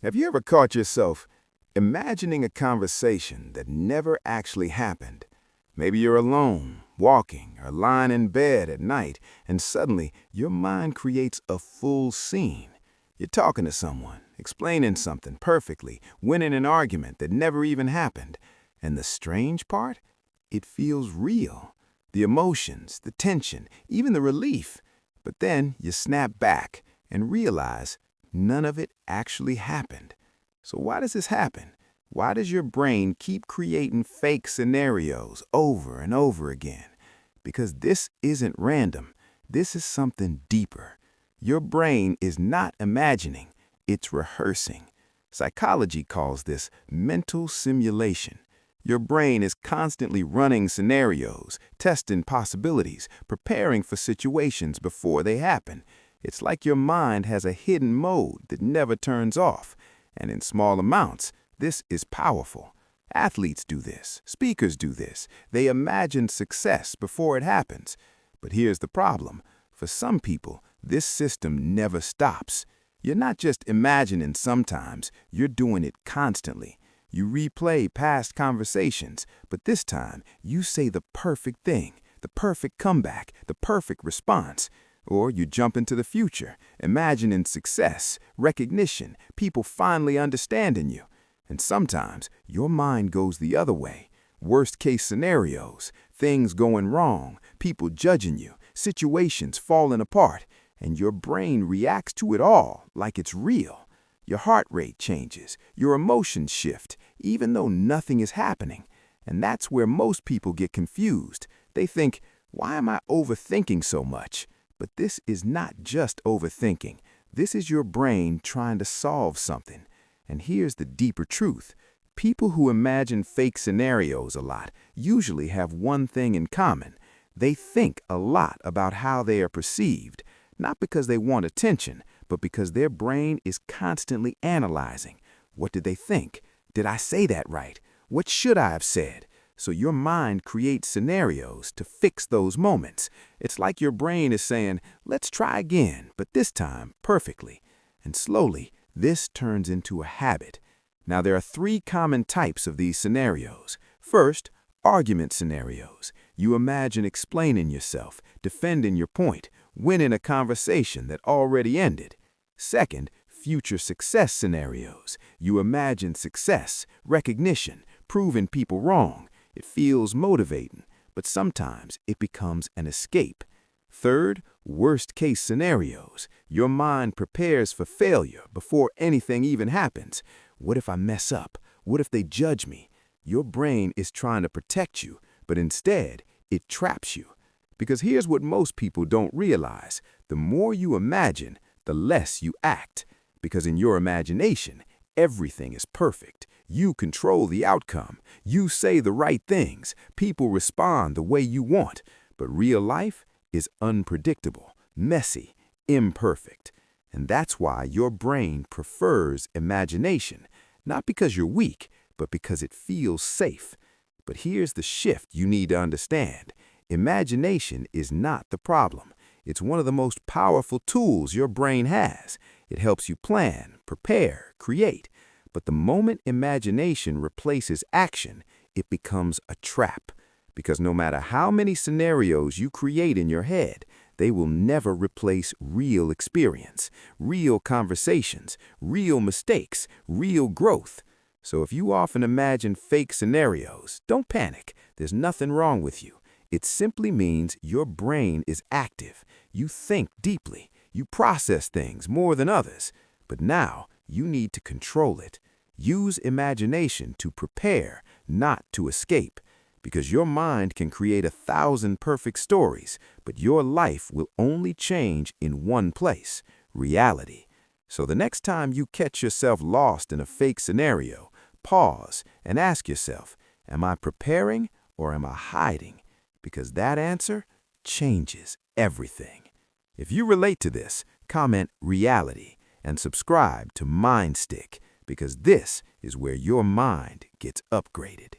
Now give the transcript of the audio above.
Have you ever caught yourself imagining a conversation that never actually happened? Maybe you're alone, walking, or lying in bed at night, and suddenly your mind creates a full scene. You're talking to someone, explaining something perfectly, winning an argument that never even happened. And the strange part? It feels real. The emotions, the tension, even the relief. But then you snap back and realize none of it actually happened. So why does this happen? Why does your brain keep creating fake scenarios over and over again? Because this isn't random. This is something deeper. Your brain is not imagining, it's rehearsing. Psychology calls this mental simulation. Your brain is constantly running scenarios, testing possibilities, preparing for situations before they happen. It's like your mind has a hidden mode that never turns off. And in small amounts, this is powerful. Athletes do this. Speakers do this. They imagine success before it happens. But here's the problem. For some people, this system never stops. You're not just imagining sometimes, you're doing it constantly. You replay past conversations, but this time you say the perfect thing, the perfect comeback, the perfect response. Or you jump into the future, imagining success, recognition, people finally understanding you. And sometimes your mind goes the other way. Worst case scenarios, things going wrong, people judging you, situations falling apart, and your brain reacts to it all like it's real. Your heart rate changes, your emotions shift, even though nothing is happening. And that's where most people get confused. They think, why am I overthinking so much? But this is not just overthinking. This is your brain trying to solve something. And here's the deeper truth. People who imagine fake scenarios a lot usually have one thing in common. They think a lot about how they are perceived, not because they want attention, but because their brain is constantly analyzing. What did they think? Did I say that right? What should I have said? So your mind creates scenarios to fix those moments. It's like your brain is saying, let's try again, but this time perfectly. And slowly, this turns into a habit. Now, there are three common types of these scenarios. First, argument scenarios. You imagine explaining yourself, defending your point, winning a conversation that already ended. Second, future success scenarios. You imagine success, recognition, proving people wrong. It feels motivating, but sometimes it becomes an escape. Third, worst-case scenarios. Your mind prepares for failure before anything even happens. What if I mess up? What if they judge me? Your brain is trying to protect you, but instead, it traps you. Because here's what most people don't realize. The more you imagine, the less you act. Because in your imagination, everything is perfect. You control the outcome. You say the right things. People respond the way you want. But real life is unpredictable, messy, imperfect. And that's why your brain prefers imagination, not because you're weak, but because it feels safe. But here's the shift you need to understand. Imagination is not the problem. It's one of the most powerful tools your brain has. It helps you plan, prepare, create. But the moment imagination replaces action, it becomes a trap. Because no matter how many scenarios you create in your head, they will never replace real experience, real conversations, real mistakes, real growth. So if you often imagine fake scenarios, don't panic. There's nothing wrong with you. It simply means your brain is active. You think deeply. You process things more than others. But now you need to control it. Use imagination to prepare, not to escape. Because your mind can create 1,000 perfect stories, but your life will only change in one place, reality. So the next time you catch yourself lost in a fake scenario, pause and ask yourself, am I preparing or am I hiding? Because that answer changes everything. If you relate to this, comment reality and subscribe to Mind Stick, because this is where your mind gets upgraded.